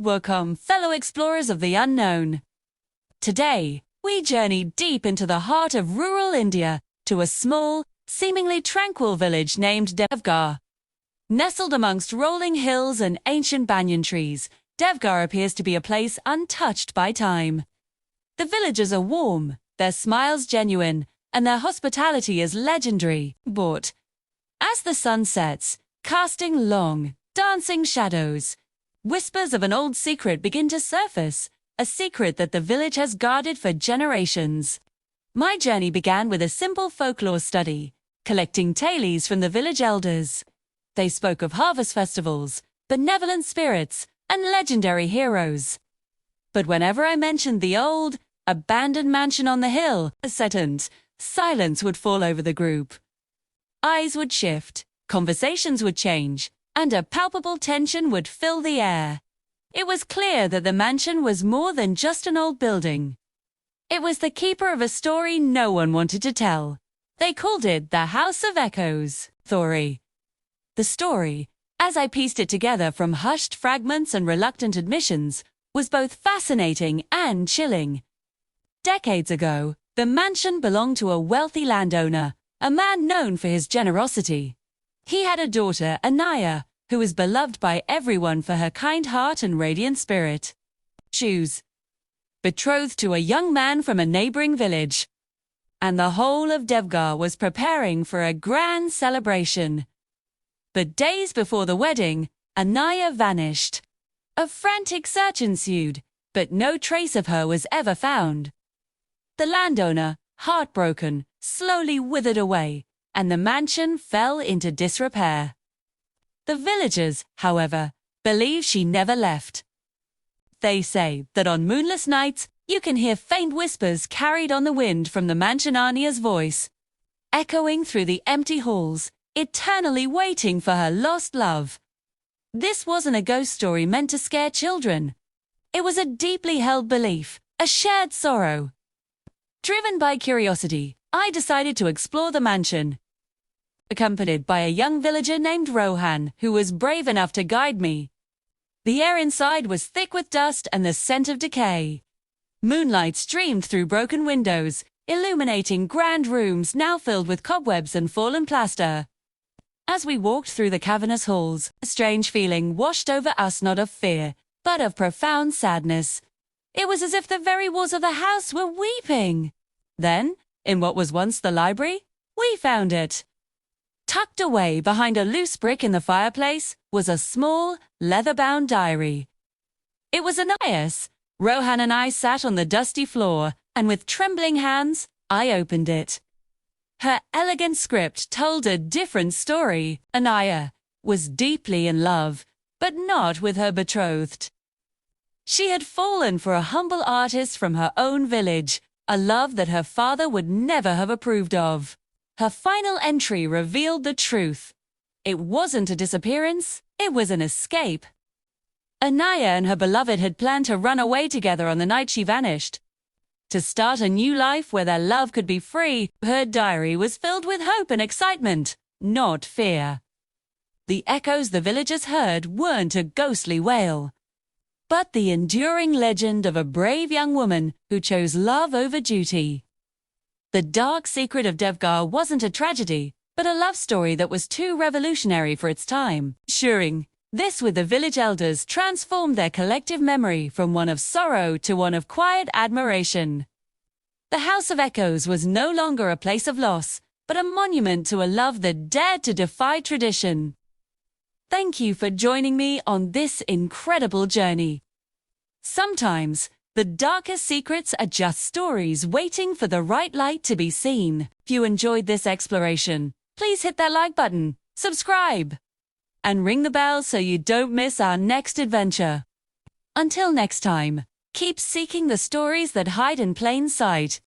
Welcome, fellow explorers of the unknown. Today, we journey deep into the heart of rural India to a small, seemingly tranquil village named Devgarh. Nestled amongst rolling hills and ancient banyan trees, Devgarh appears to be a place untouched by time. The villagers are warm, their smiles genuine, and their hospitality is legendary. But as the sun sets, casting long, dancing shadows, whispers of an old secret begin to surface, a secret that the village has guarded for generations. My journey began with a simple folklore study, collecting tales from the village elders. They spoke of harvest festivals, benevolent spirits, and legendary heroes. But whenever I mentioned the old, abandoned mansion on the hill, silence would fall over the group. Eyes would shift, conversations would change, and a palpable tension would fill the air. It was clear that the mansion was more than just an old building. It was the keeper of a story no one wanted to tell. They called it the House of Echoes. The story, as I pieced it together from hushed fragments and reluctant admissions, was both fascinating and chilling. Decades ago, the mansion belonged to a wealthy landowner, a man known for his generosity. He had a daughter, Anaya, who was beloved by everyone for her kind heart and radiant spirit. She was betrothed to a young man from a neighboring village, and the whole of Devgarh was preparing for a grand celebration. But days before the wedding, Anaya vanished. A frantic search ensued, but no trace of her was ever found. The landowner, heartbroken, slowly withered away, and the mansion fell into disrepair. The villagers, however, believe she never left. They say that on moonless nights, you can hear faint whispers carried on the wind from the mansion Anaya's voice, echoing through the empty halls, eternally waiting for her lost love. This wasn't a ghost story meant to scare children. It was a deeply held belief, a shared sorrow. Driven by curiosity, I decided to explore the mansion, accompanied by a young villager named Rohan, who was brave enough to guide me. The air inside was thick with dust and the scent of decay. Moonlight streamed through broken windows, illuminating grand rooms now filled with cobwebs and fallen plaster. As we walked through the cavernous halls, a strange feeling washed over us, not of fear, but of profound sadness. It was as if the very walls of the house were weeping. Then, in what was once the library, we found it. Tucked away behind a loose brick in the fireplace was a small, leather-bound diary. It was Anaya's. Rohan and I sat on the dusty floor, and with trembling hands, I opened it. Her elegant script told a different story. Anaya was deeply in love, but not with her betrothed. She had fallen for a humble artist from her own village, a love that her father would never have approved of. Her final entry revealed the truth. It wasn't a disappearance, it was an escape. Anaya and her beloved had planned to run away together on the night she vanished. To start a new life where their love could be free, her diary was filled with hope and excitement, not fear. The echoes the villagers heard weren't a ghostly wail, but the enduring legend of a brave young woman who chose love over duty. The dark secret of Devgarh wasn't a tragedy, but a love story that was too revolutionary for its time. Sharing this with the village elders transformed their collective memory from one of sorrow to one of quiet admiration. The House of Echoes was no longer a place of loss, but a monument to a love that dared to defy tradition. Thank you for joining me on this incredible journey. Sometimes, the darkest secrets are just stories waiting for the right light to be seen. If you enjoyed this exploration, please hit that like button, subscribe, and ring the bell so you don't miss our next adventure. Until next time, keep seeking the stories that hide in plain sight.